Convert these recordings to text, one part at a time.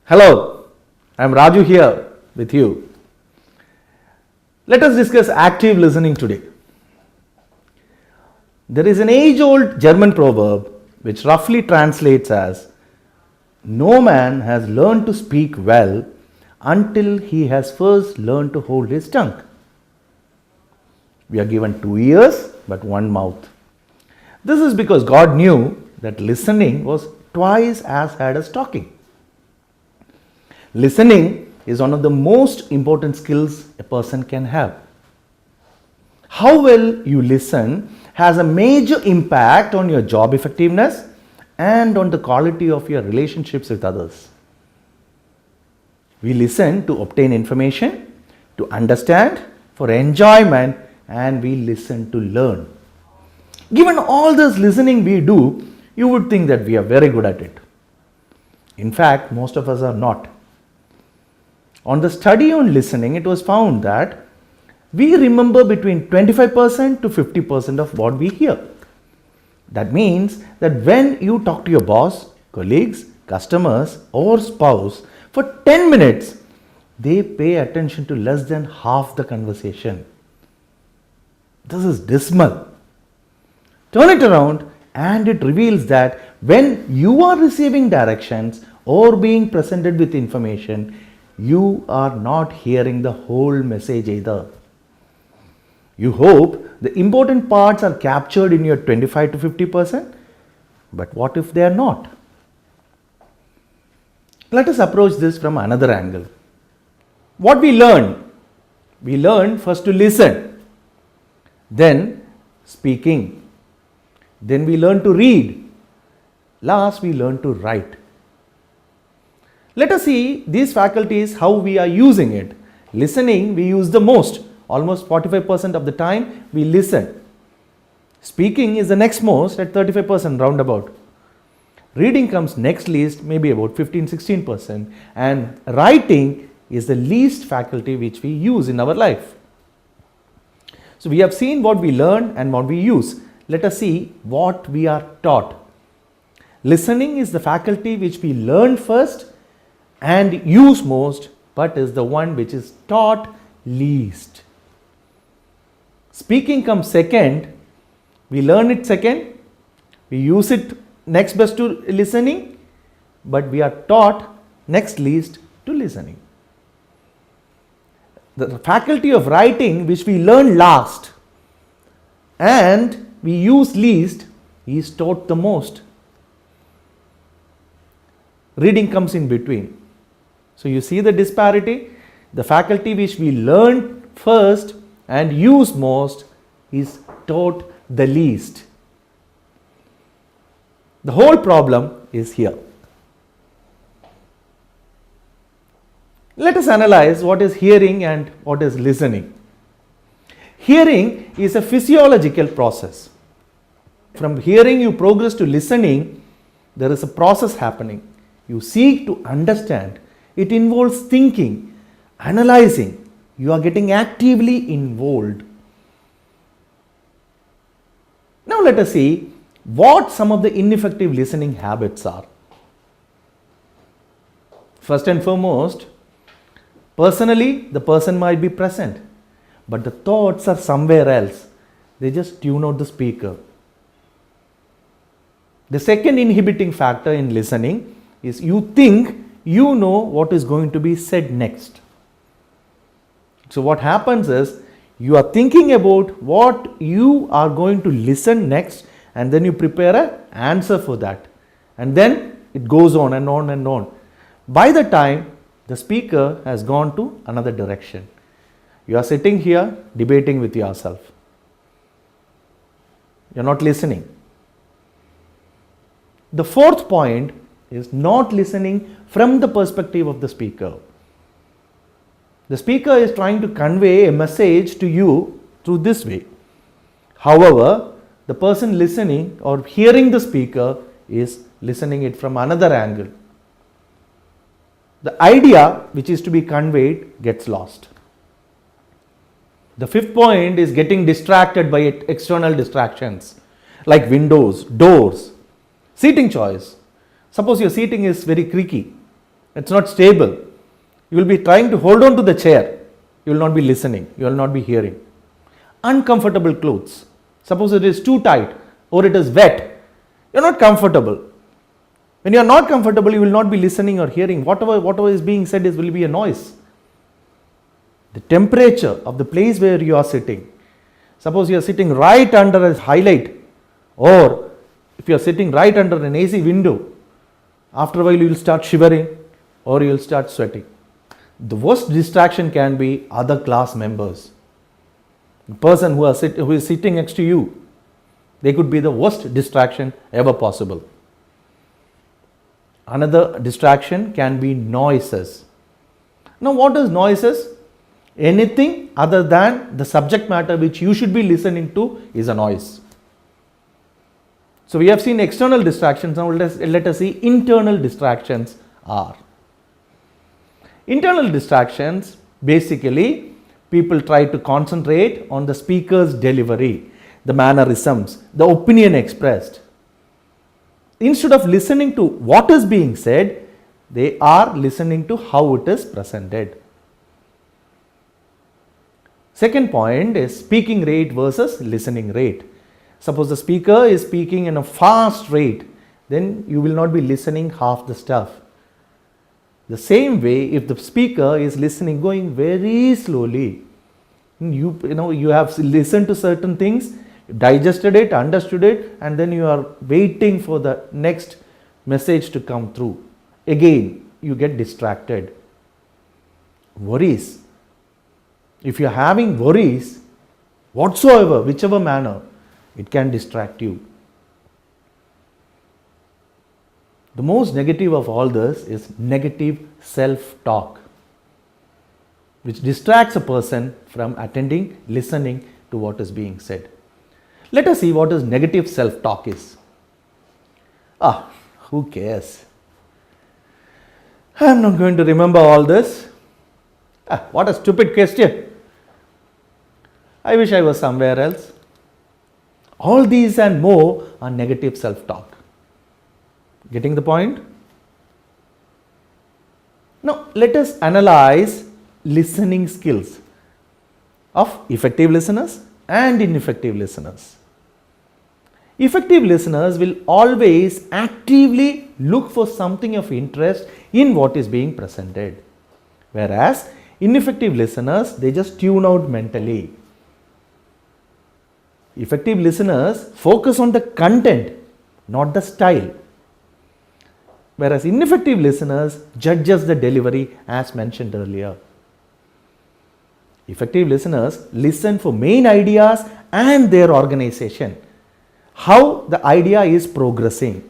Hello, I am Raju here with you. Let us discuss active listening today. There is an age-old German proverb which roughly translates as, "No man has learned to speak well until he has first learned to hold his tongue." We are given 2 ears but one mouth. This is because God knew that listening was twice as hard as talking. Listening is one of the most important skills a person can have. How well you listen has a major impact on your job effectiveness and on the quality of your relationships with others. We listen to obtain information, to understand, for enjoyment, and we listen to learn. Given all this listening we do, you would think that we are very good at it. In fact, most of us are not. On the study on listening, it was found that we remember between 25% to 50% of what we hear. That means that when you talk to your boss, colleagues, customers, or spouse for 10 minutes, they pay attention to less than half the conversation. This is dismal. Turn it around and it reveals that when you are receiving directions or being presented with information, you are not hearing the whole message either. You hope the important parts are captured in your 25 to 50%, but what if they are not? Let us approach this from another angle. What we learn? We learn first to listen, then speaking, then we learn to read, last we learn to write. Let us see these faculties, how we are using it. Listening, we use the most. Almost 45% of the time we listen. Speaking is the next most at 35% roundabout. Reading comes next least, maybe about 15-16%. And writing is the least faculty which we use in our life. So we have seen what we learn and what we use. Let us see what we are taught. Listening is the faculty which we learn first and use most, but is the one which is taught least. Speaking comes second, we learn it second, we use it next best to listening, but we are taught next least to listening. The faculty of writing, which we learn last and we use least, is taught the most. Reading comes in between. So you see the disparity. The faculty which we learn first and use most is taught the least. The whole problem is here. Let us analyze what is hearing and what is listening. Hearing is a physiological process. From hearing you progress to listening, there is a process happening. You seek to understand. It involves thinking, analyzing. You are getting actively involved. Now let us see what some of the ineffective listening habits are. First and foremost, personally, the person might be present, but the thoughts are somewhere else. They just tune out the speaker. The second inhibiting factor in listening is you think you know what is going to be said next. So what happens is you are thinking about what you are going to listen next, and then you prepare an answer for that. And then it goes on and on and on. By the time the speaker has gone to another direction, you are sitting here debating with yourself. You are not listening. The fourth point is not listening from the perspective of the speaker. The speaker is trying to convey a message to you through this way. However, the person listening or hearing the speaker is listening it from another angle. The idea which is to be conveyed gets lost. The fifth point is getting distracted by external distractions like windows, doors, seating choice. Suppose your seating is very creaky It's not stable. You will be trying to hold on to the chair. You will not be listening. You will not be hearing. Uncomfortable clothes. Suppose it is too tight or it is wet. You are not comfortable. When you are not comfortable, you will not be listening or hearing. Whatever is being said will be a noise. The temperature of the place where you are sitting. Suppose you are sitting right under a highlight, or if you are sitting right under an AC window, after a while you will start shivering or you will start sweating. The worst distraction can be other class members. The person who is sitting next to you, they could be the worst distraction ever possible. Another distraction can be noises. Now, what is noises? Anything other than the subject matter which you should be listening to is a noise. So, we have seen external distractions. Now, let us see internal distractions are. Internal distractions, basically, people try to concentrate on the speaker's delivery, the mannerisms, the opinion expressed. Instead of listening to what is being said, they are listening to how it is presented. Second point is speaking rate versus listening rate. Suppose the speaker is speaking in a fast rate, then you will not be listening half the stuff. The same way, if the speaker is listening, going very slowly, you have listened to certain things, digested it, understood it, and then you are waiting for the next message to come through. Again, you get distracted. Worries. If you are having worries, whatsoever, whichever manner, it can distract you. The most negative of all this is negative self-talk, which distracts a person from attending, listening to what is being said. Let us see what is negative self-talk is. Who cares? I am not going to remember all this. What a stupid question. I wish I was somewhere else. All these and more are negative self-talk. Getting the point? Now, let us analyze listening skills of effective listeners and ineffective listeners. Effective listeners will always actively look for something of interest in what is being presented, whereas ineffective listeners, they just tune out mentally. Effective listeners focus on the content, not the style, whereas ineffective listeners judges the delivery as mentioned earlier. Effective listeners listen for main ideas and their organization, how the idea is progressing.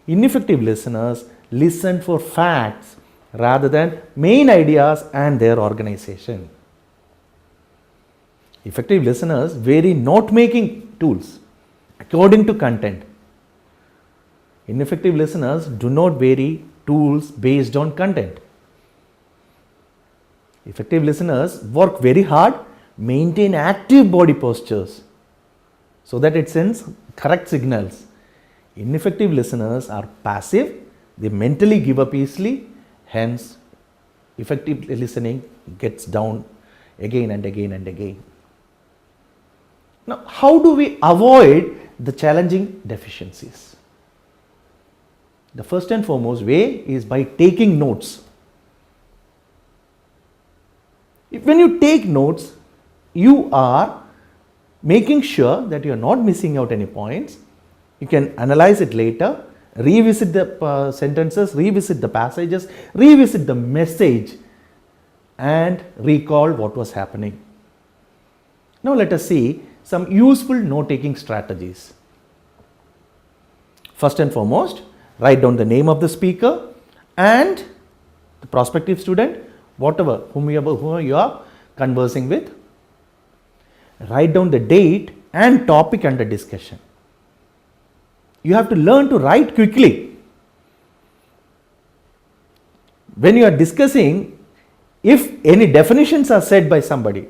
Ineffective listeners listen for facts rather than main ideas and their organization. Effective listeners vary note-making tools according to content. Ineffective listeners do not vary tools based on content. Effective listeners work very hard, maintain active body postures so that it sends correct signals. Ineffective listeners are passive, they mentally give up easily, hence effective listening gets down again and again and again. Now, how do we avoid the challenging deficiencies? The first and foremost way is by taking notes. When you take notes, you are making sure that you are not missing out any points. You can analyze it later, revisit the sentences, revisit the passages, revisit the message, and recall what was happening. Now let us see some useful note-taking strategies. First and foremost, write down the name of the speaker and the prospective student, whom you are conversing with. Write down the date and topic under discussion. You have to learn to write quickly. When you are discussing, if any definitions are said by somebody,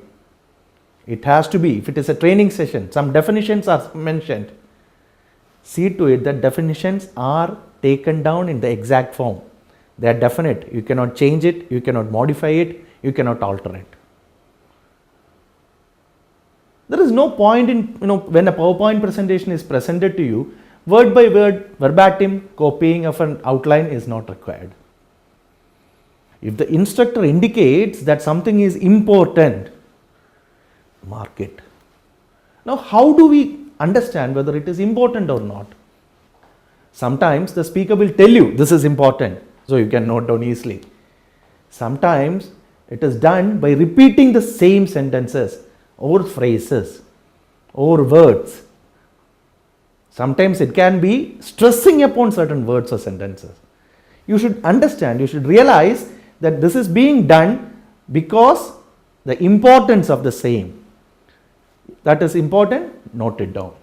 it has to be, if it is a training session, some definitions are mentioned, see to it that definitions are taken down in the exact form. They are definite. You cannot change it, you cannot modify it, you cannot alter it. There is no point in, when a PowerPoint presentation is presented to you, word by word, verbatim copying of an outline is not required. If the instructor indicates that something is important, mark it. Now, how do we understand whether it is important or not? Sometimes the speaker will tell you this is important, so you can note down easily. Sometimes it is done by repeating the same sentences or phrases or words. Sometimes it can be stressing upon certain words or sentences. You should understand, you should realize that this is being done because the importance of the same. That is important, note it down.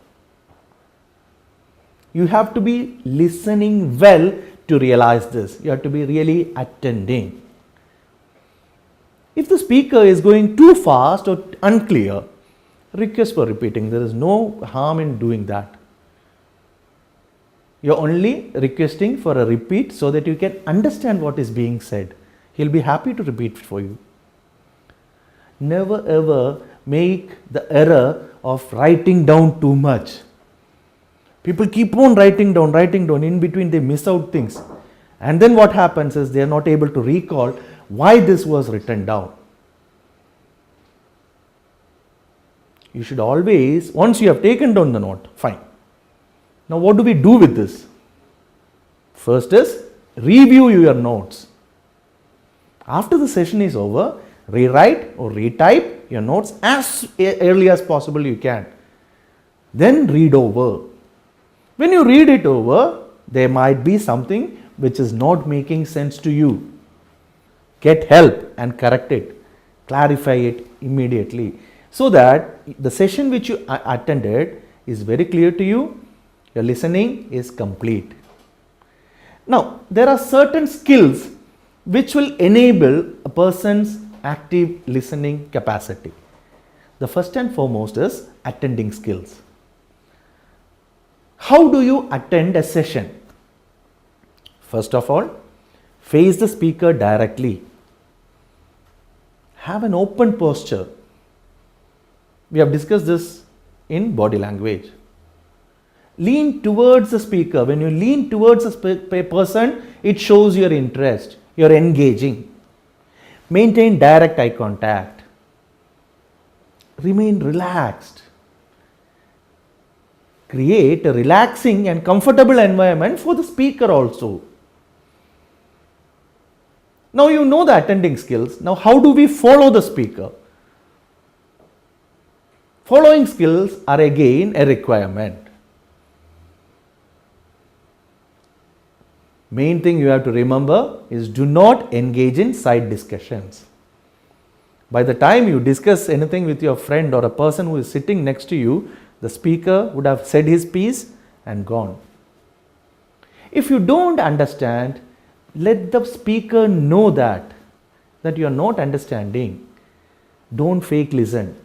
You have to be listening well to realize this. You have to be really attending. If the speaker is going too fast or unclear, request for repeating. There is no harm in doing that. You are only requesting for a repeat so that you can understand what is being said. He'll be happy to repeat for you. Never ever make the error of writing down too much. People keep on writing down. In between they miss out things. And then what happens is they are not able to recall why this was written down. You should always, once you have taken down the note, fine. Now what do we do with this? First is review your notes. After the session is over, rewrite or retype your notes as early as possible you can. Then read over. When you read it over, there might be something which is not making sense to you. Get help and correct it. Clarify it immediately so that the session which you attended is very clear to you. Your listening is complete. Now, there are certain skills which will enable a person's active listening capacity. The first and foremost is attending skills. How do you attend a session? First of all, face the speaker directly. Have an open posture. We have discussed this in body language. Lean towards the speaker. When you lean towards a person, it shows your interest. You're engaging. Maintain direct eye contact. Remain relaxed. Create a relaxing and comfortable environment for the speaker also. Now you know the attending skills. Now how do we follow the speaker? Following skills are again a requirement. Main thing you have to remember is do not engage in side discussions. By the time you discuss anything with your friend or a person who is sitting next to you, the speaker would have said his piece and gone. If you don't understand, let the speaker know that you are not understanding. Don't fake listen.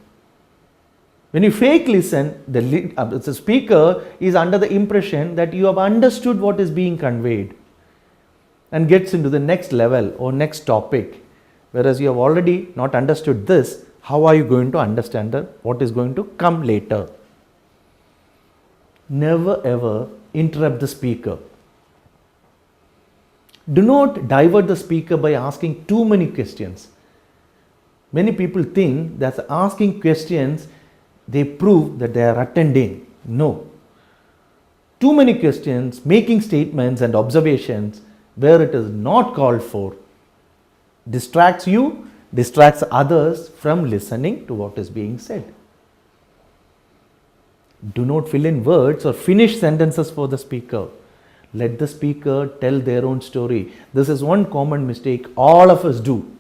When you fake listen, the speaker is under the impression that you have understood what is being conveyed and gets into the next level or next topic. Whereas you have already not understood this, how are you going to understand what is going to come later? Never ever interrupt the speaker. Do not divert the speaker by asking too many questions. Many people think that asking questions, they prove that they are attending. No. Too many questions, making statements and observations where it is not called for, distracts you, distracts others from listening to what is being said. Do not fill in words or finish sentences for the speaker. Let the speaker tell their own story. This is one common mistake all of us do.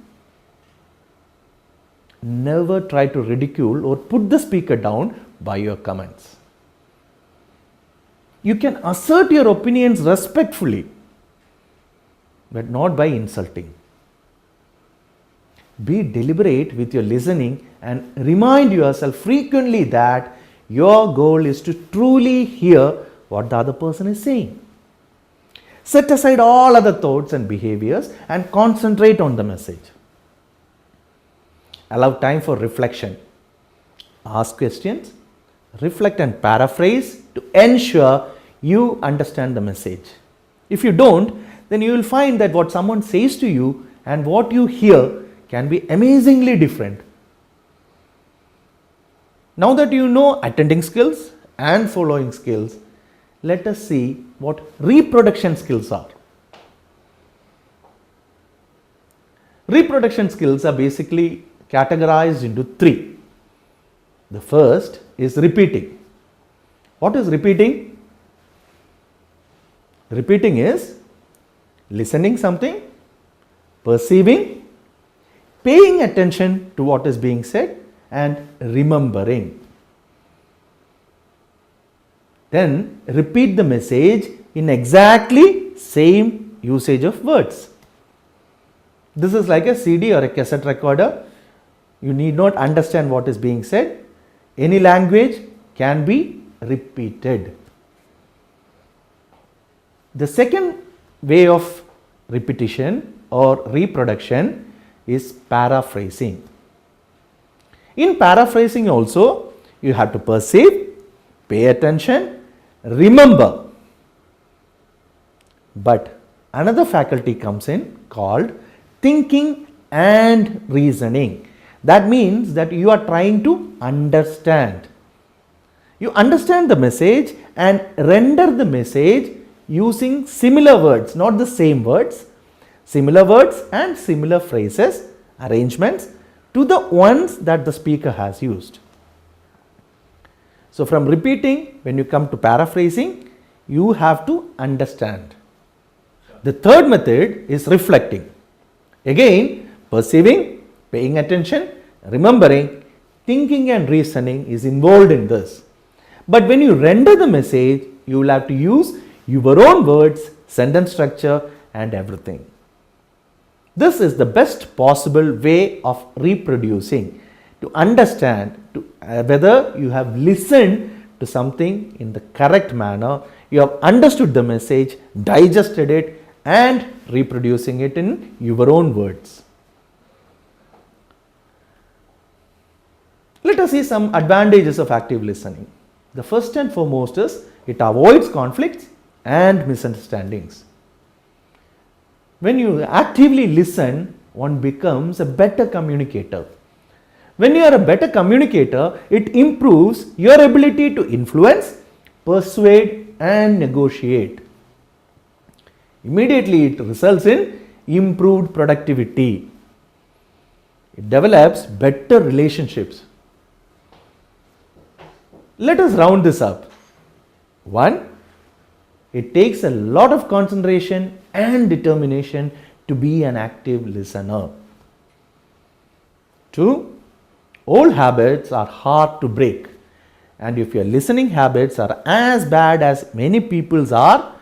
Never try to ridicule or put the speaker down by your comments. You can assert your opinions respectfully, but not by insulting. Be deliberate with your listening and remind yourself frequently that your goal is to truly hear what the other person is saying. Set aside all other thoughts and behaviors and concentrate on the message. Allow time for reflection. Ask questions, reflect and paraphrase to ensure you understand the message. If you don't, then you will find that what someone says to you and what you hear can be amazingly different. Now that you know attending skills and following skills, let us see what reproduction skills are. Reproduction skills are basically categorized into three. The first is repeating. What is repeating? Repeating is listening something, perceiving, paying attention to what is being said, and remembering. Then repeat the message in exactly same usage of words. This is like a CD or a cassette recorder. You need not understand what is being said. Any language can be repeated. The second way of repetition or reproduction is paraphrasing. In paraphrasing also, you have to perceive, pay attention, remember. But another faculty comes in called thinking and reasoning. That means that you are trying to understand. You understand the message and render the message using similar words, not the same words, similar words and similar phrases, arrangements to the ones that the speaker has used. So from repeating, when you come to paraphrasing, you have to understand. The third method is reflecting. Again, perceiving, paying attention, remembering, thinking and reasoning is involved in this. But when you render the message, you will have to use your own words, sentence structure and everything. This is the best possible way of reproducing, to understand whether you have listened to something in the correct manner, you have understood the message, digested it and reproducing it in your own words. Let us see some advantages of active listening. The first and foremost is it avoids conflicts and misunderstandings. When you actively listen, one becomes a better communicator. When you are a better communicator, it improves your ability to influence, persuade and negotiate. Immediately it results in improved productivity. It develops better relationships. Let us round this up. 1. It takes a lot of concentration and determination to be an active listener. 2. Old habits are hard to break, and if your listening habits are as bad as many people's are,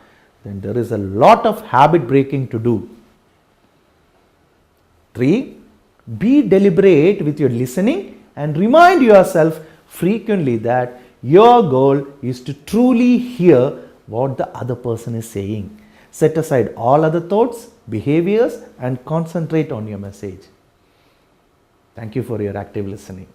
then there is a lot of habit breaking to do. 3. Be deliberate with your listening and remind yourself frequently that your goal is to truly hear what the other person is saying. Set aside all other thoughts, behaviors and concentrate on your message. Thank you for your active listening.